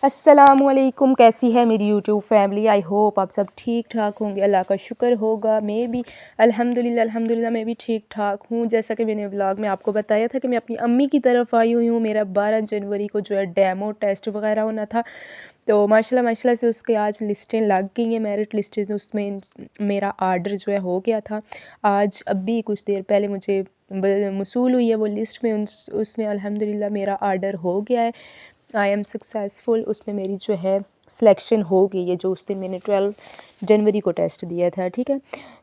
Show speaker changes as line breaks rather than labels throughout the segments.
السلام علیکم، کیسی ہے میری یوٹیوب فیملی؟ آئی ہوپ آپ سب ٹھیک ٹھاک ہوں گے، اللہ کا شکر ہوگا میں بھی الحمدللہ میں بھی ٹھیک ٹھاک ہوں۔ جیسا کہ میں نے ولاگ میں آپ کو بتایا تھا کہ میں اپنی امی کی طرف آئی ہوئی ہوں۔ میرا 12 جنوری کو جو ہے ڈیمو ٹیسٹ وغیرہ ہونا تھا، تو ماشاءاللہ سے اس کے آج لسٹیں لگ گئی ہیں، میرٹ لسٹیں، تو اس میں میرا آرڈر جو ہے ہو گیا تھا آج، اب بھی کچھ دیر پہلے مجھے موصول ہوئی ہے وہ لسٹ میں، اس میں الحمدللہ میرا آرڈر ہو گیا ہے، آئی ایم سکسیزفل۔ اس میں میری جو ہے سلیکشن ہو گئی ہے، جو اس دن میں نے 12 جنوری کو ٹیسٹ دیا تھا، ٹھیک ہے۔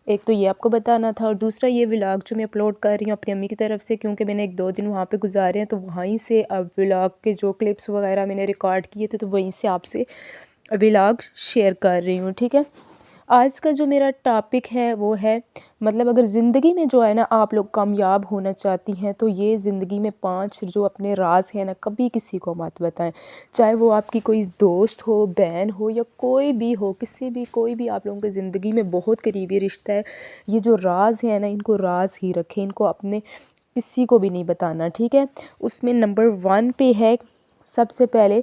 ایک تو یہ آپ کو بتانا تھا، اور دوسرا یہ ولاگ جو میں اپلوڈ کر رہی ہوں اپنی امی کی طرف سے، کیونکہ میں نے 1-2 دن وہاں پہ گزارے ہیں، تو وہیں سے اب ولاگ کے جو کلپس وغیرہ میں نے ریکارڈ کیے تھے، تو وہیں سے آپ سے ولاگ شیئر کر رہی ہوں، ٹھیک ہے۔ آج کا جو میرا ٹاپک ہے وہ ہے، مطلب اگر زندگی میں جو ہے نا آپ لوگ کامیاب ہونا چاہتی ہیں، تو یہ زندگی میں 5 جو اپنے راز ہیں نا کبھی کسی کو مت بتائیں، چاہے وہ آپ کی کوئی دوست ہو، بہن ہو، یا کوئی بھی ہو، کوئی بھی آپ لوگوں کی زندگی میں بہت قریبی رشتہ ہے، یہ جو راز ہیں نا ان کو راز ہی رکھیں، ان کو اپنے کسی کو بھی نہیں بتانا، ٹھیک ہے۔ اس میں نمبر 1 پہ ہے، سب سے پہلے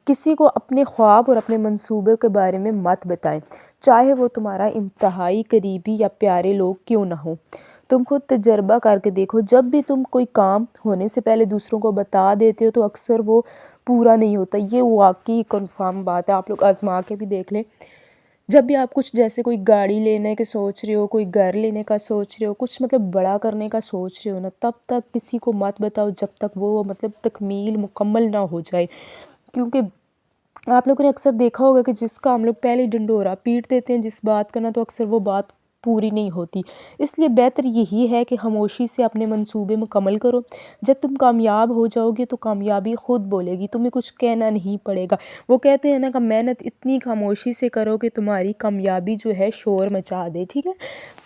کسی کو اپنے خواب اور اپنے منصوبے کے بارے میں مت بتائیں، چاہے وہ تمہارا انتہائی قریبی یا پیارے لوگ کیوں نہ ہوں۔ تم خود تجربہ کر کے دیکھو، جب بھی تم کوئی کام ہونے سے پہلے دوسروں کو بتا دیتے ہو تو اکثر وہ پورا نہیں ہوتا، یہ واقعی کنفرم بات ہے، آپ لوگ آزما کے بھی دیکھ لیں۔ جب بھی آپ کچھ جیسے کوئی گاڑی لینے کے سوچ رہے ہو، کوئی گھر لینے کا سوچ رہے ہو، کچھ مطلب بڑا کرنے کا سوچ رہے ہو نا، تب تک کسی کو مت بتاؤ جب تک وہ مطلب تکمیل مکمل نہ ہو جائے، کیونکہ آپ لوگوں نے اکثر دیکھا ہوگا کہ جس کا ہم لوگ پہلے ڈنڈورا پیٹ دیتے ہیں جس بات کا نا، تو اکثر وہ بات پوری نہیں ہوتی۔ اس لیے بہتر یہی ہے کہ خاموشی سے اپنے منصوبے مکمل کرو، جب تم کامیاب ہو جاؤ گے تو کامیابی خود بولے گی، تمہیں کچھ کہنا نہیں پڑے گا۔ وہ کہتے ہیں نا کہ محنت اتنی خاموشی سے کرو کہ تمہاری کامیابی جو ہے شور مچا دے، ٹھیک ہے۔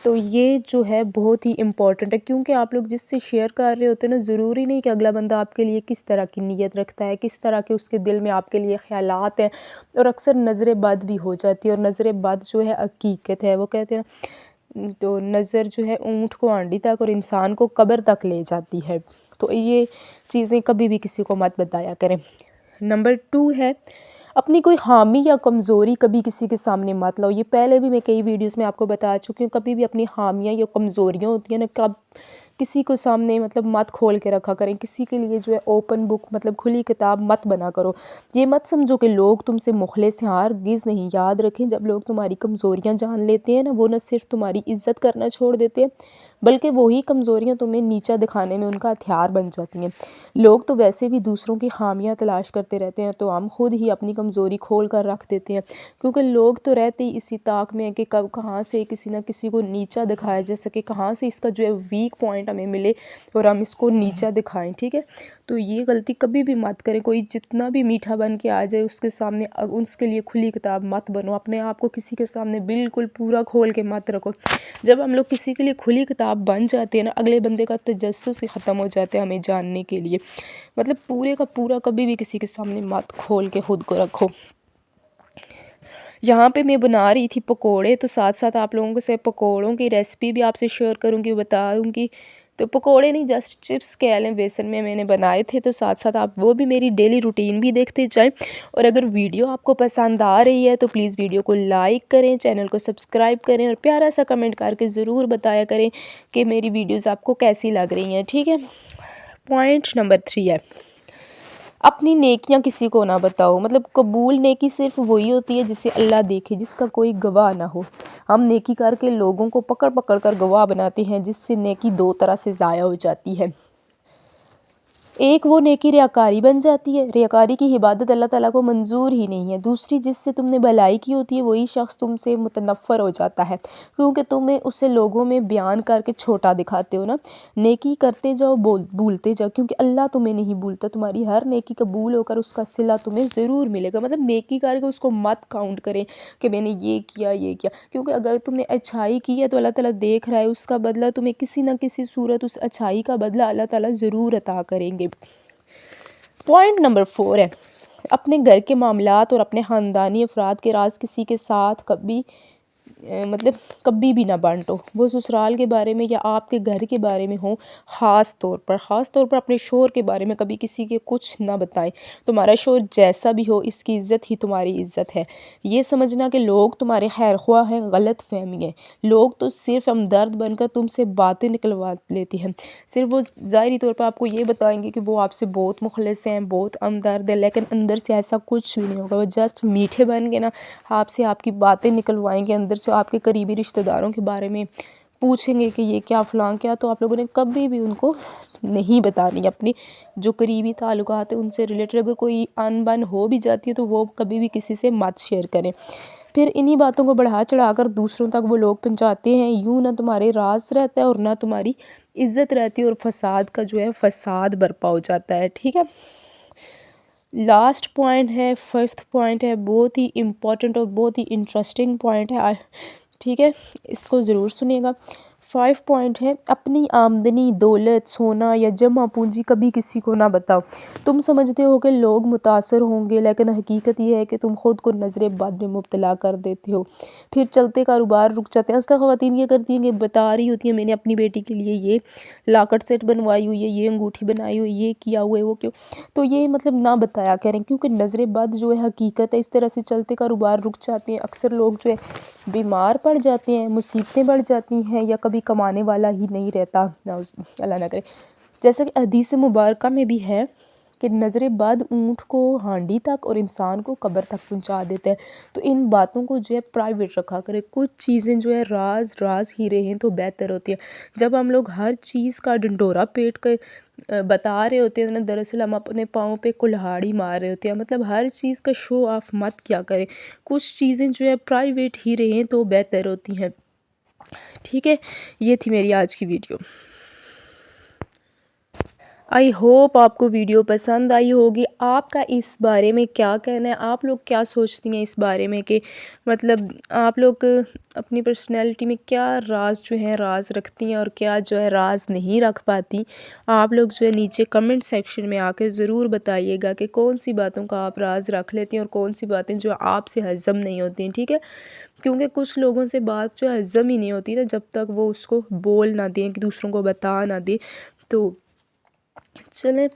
تو یہ جو ہے بہت ہی امپورٹنٹ ہے، کیونکہ آپ لوگ جس سے شیئر کر رہے ہوتے ہیں نا، ضروری نہیں کہ اگلا بندہ آپ کے لیے کس طرح کی نیت رکھتا ہے، کس طرح کے اس کے دل میں آپ کے لیے خیالات ہیں، اور اکثر نظر بد بھی ہو جاتی ہے، اور نظر بد جو ہے حقیقت ہے، وہ کہتے ہیں تو نظر جو ہے اونٹ کو ہانڈی تک اور انسان کو قبر تک لے جاتی ہے، تو یہ چیزیں کبھی بھی کسی کو مت بتایا کریں۔ نمبر 2 ہے، اپنی کوئی خامی یا کمزوری کبھی کسی کے سامنے مت لاؤ۔ یہ پہلے بھی میں کئی ویڈیوز میں آپ کو بتا چکی ہوں، کبھی بھی اپنی خامیاں یا کمزوریاں ہوتی ہیں نا، کسی کو سامنے مطلب مت کھول کے رکھا کریں، کسی کے لیے جو ہے اوپن بک مطلب کھلی کتاب مت بنا کرو۔ یہ مت سمجھو کہ لوگ تم سے مخلص ہیں، ہرگز نہیں۔ یاد رکھیں، جب لوگ تمہاری کمزوریاں جان لیتے ہیں نا، وہ نہ صرف تمہاری عزت کرنا چھوڑ دیتے ہیں، بلکہ وہی کمزوریاں تمہیں نیچا دکھانے میں ان کا ہتھیار بن جاتی ہیں۔ لوگ تو ویسے بھی دوسروں کی خامیاں تلاش کرتے رہتے ہیں، تو ہم خود ہی اپنی کمزوری کھول کر رکھ دیتے ہیں، کیونکہ لوگ تو رہتے ہی اسی طاق میں ہیں کہ کہاں سے کسی نہ کسی کو نیچا دکھایا جا سکے، کہاں سے اس کا جو ہے ویک پوائنٹ ہمیں ملے اور ہم اس کو نیچا دکھائیں، ٹھیک ہے۔ تو یہ غلطی کبھی بھی مت کریں، کوئی جتنا بھی میٹھا بن کے آ جائے اس کے سامنے اس کے لیے کھلی کتاب مت بنو، اپنے آپ کو کسی کے سامنے بالکل پورا کھول کے مت رکھو۔ جب ہم لوگ کسی کے لیے کھلی کتاب بن جاتے ہیں نا، اگلے بندے کا تجسس ہی ختم ہو جاتا ہے ہمیں جاننے کے لیے، مطلب پورے کا پورا کبھی بھی کسی کے سامنے مت کھول کے خود کو رکھو۔ یہاں پہ میں بنا رہی تھی پکوڑے، تو ساتھ ساتھ آپ لوگوں سے پکوڑوں کی ریسپی بھی آپ سے شیئر کروں گی، بتاؤں گی۔ تو پکوڑے نہیں، جسٹ چپس کہہ لیں، بیسن میں نے بنائے تھے، تو ساتھ ساتھ آپ وہ بھی میری ڈیلی روٹین بھی دیکھتے جائیں، اور اگر ویڈیو آپ کو پسند آ رہی ہے تو پلیز ویڈیو کو لائک کریں، چینل کو سبسکرائب کریں، اور پیارا سا کمنٹ کر کے ضرور بتایا کریں کہ میری ویڈیوز آپ کو کیسی لگ رہی ہیں، ٹھیک ہے۔ پوائنٹ نمبر 3 ہے، اپنی نیکیاں کسی کو نہ بتاؤ۔ مطلب قبول نیکی صرف وہی ہوتی ہے جسے اللہ دیکھے، جس کا کوئی گواہ نہ ہو۔ ہم نیکی کر کے لوگوں کو پکڑ پکڑ کر گواہ بناتے ہیں، جس سے نیکی 2 طرح سے ضائع ہو جاتی ہے۔ ایک وہ نیکی ریاکاری بن جاتی ہے، ریاکاری کی عبادت اللہ تعالیٰ کو منظور ہی نہیں ہے۔ دوسری، جس سے تم نے بھلائی کی ہوتی ہے، وہی شخص تم سے متنفر ہو جاتا ہے، کیونکہ تمہیں اسے لوگوں میں بیان کر کے چھوٹا دکھاتے ہو نا۔ نیکی کرتے جاؤ، بھولتے جاؤ، کیونکہ اللہ تمہیں نہیں بھولتا، تمہاری ہر نیکی قبول ہو کر اس کا صلہ تمہیں ضرور ملے گا۔ مطلب نیکی کر کے اس کو مت کاؤنٹ کریں کہ میں نے یہ کیا، کیونکہ اگر تم نے اچھائی کی ہے تو اللہ تعالیٰ دیکھ رہا ہے، اس کا بدلہ تمہیں کسی نہ کسی صورت، اس اچھائی کا بدلہ اللہ تعالیٰ ضرور عطا کریں گے۔ پوائنٹ نمبر 4 ہے، اپنے گھر کے معاملات اور اپنے خاندانی افراد کے راز کسی کے ساتھ کبھی مطلب کبھی بھی نہ بانٹو، وہ سسرال کے بارے میں یا آپ کے گھر کے بارے میں ہوں، خاص طور پر اپنے شوہر کے بارے میں کبھی کسی کے کچھ نہ بتائیں۔ تمہارا شوہر جیسا بھی ہو، اس کی عزت ہی تمہاری عزت ہے۔ یہ سمجھنا کہ لوگ تمہارے خیر خواہ ہیں، غلط فہمی ہے۔ لوگ تو صرف ہمدرد بن کر تم سے باتیں نکلوا لیتے ہیں، صرف وہ ظاہری طور پر آپ کو یہ بتائیں گے کہ وہ آپ سے بہت مخلص ہیں، بہت ہمدرد ہیں، لیکن اندر سے ایسا کچھ بھی نہیں ہوگا۔ وہ جسٹ میٹھے بن کے نا آپ سے آپ کی باتیں نکلوائیں گے، اندر سے آپ کے قریبی رشتہ داروں کے بارے میں پوچھیں گے کہ یہ کیا فلاں کیا، تو آپ لوگوں نے کبھی بھی ان کو نہیں بتانی۔ اپنی جو قریبی تعلقات ہیں ان سے ریلیٹڈ اگر کوئی ان بن ہو بھی جاتی ہے تو وہ کبھی بھی کسی سے مت شیئر کریں۔ پھر انہی باتوں کو بڑھا چڑھا کر دوسروں تک وہ لوگ پہنچاتے ہیں، یوں نہ تمہارے راز رہتا ہے اور نہ تمہاری عزت رہتی ہے، اور فساد کا جو ہے فساد برپا ہو جاتا ہے، ٹھیک ہے۔ لاسٹ پوائنٹ ہے، 5th پوائنٹ ہے، بہت ہی امپورٹنٹ اور بہت ہی انٹرسٹنگ پوائنٹ ہے، ٹھیک ہے، اس کو ضرور سنیے گا۔ 5 پوائنٹ ہے، اپنی آمدنی، دولت، سونا یا جمع پونجی کبھی کسی کو نہ بتاؤ۔ تم سمجھتے ہو کہ لوگ متاثر ہوں گے، لیکن حقیقت یہ ہے کہ تم خود کو نظر بد میں مبتلا کر دیتے ہو، پھر چلتے کاروبار رک جاتے ہیں۔ اصل خواتین یہ کرتی ہیں کہ بتا رہی ہوتی ہیں میں نے اپنی بیٹی کے لیے یہ لاکٹ سیٹ بنوائی ہوئی ہے، یہ انگوٹھی بنائی ہوئی ہے، یہ کیا ہوا ہے، وہ کیوں، تو یہ مطلب نہ بتایا کریں، کیونکہ نظر بد جو ہے حقیقت ہے۔ اس طرح سے چلتے کاروبار رک جاتے ہیں، اکثر لوگ جو ہے بیمار پڑ جاتے ہیں، مصیبتیں بڑھ جاتی ہیں، یا کبھی کمانے والا ہی نہیں رہتا، اللہ نہ کرے۔ جیسا کہ حدیث مبارکہ میں بھی ہے کہ نظر بد اونٹ کو ہانڈی تک اور انسان کو قبر تک پہنچا دیتا ہے۔ تو ان باتوں کو جو ہے پرائیویٹ رکھا کرے، کچھ چیزیں جو ہے راز ہی رہیں تو بہتر ہوتی ہیں۔ جب ہم لوگ ہر چیز کا ڈنڈورا پیٹ کے بتا رہے ہوتے ہیں نا، دراصل ہم اپنے پاؤں پہ کلہاڑی مار رہے ہوتے ہیں۔ مطلب ہر چیز کا شو آف مت کیا کریں، کچھ چیزیں جو ہے پرائیویٹ ہی رہیں تو بہتر ہوتی ہیں، ٹھیک ہے۔ یہ تھی میری آج کی ویڈیو۔ آئی ہوپ آپ کو ویڈیو پسند آئی ہوگی۔ آپ کا اس بارے میں کیا کہنا ہے؟ آپ لوگ کیا سوچتی ہیں اس بارے میں کہ مطلب آپ لوگ اپنی پرسنالٹی میں کیا راز جو ہیں راز رکھتی ہیں اور کیا جو ہے راز نہیں رکھ پاتی؟ آپ لوگ جو ہے نیچے کمنٹ سیکشن میں آ کے ضرور بتائیے گا کہ کون سی باتوں کا آپ راز رکھ لیتی ہیں اور کون سی باتیں جو آپ سے ہضم نہیں ہوتی ہیں، ٹھیک ہے۔ کیونکہ کچھ لوگوں سے بات جو ہے ہضم ہی نہیں ہوتی نا جب تک وہ اس کو بول نہ دیں، کہ دوسروں کو بتا نہ دیں۔ تو چلیں،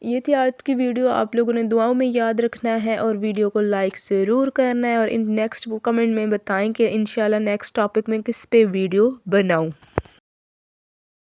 یہ تھی آج کی ویڈیو۔ آپ لوگوں نے دعاؤں میں یاد رکھنا ہے اور ویڈیو کو لائک ضرور کرنا ہے، اور نیکسٹ کمنٹ میں بتائیں کہ انشاءاللہ نیکسٹ ٹاپک میں کس پہ ویڈیو بناؤں۔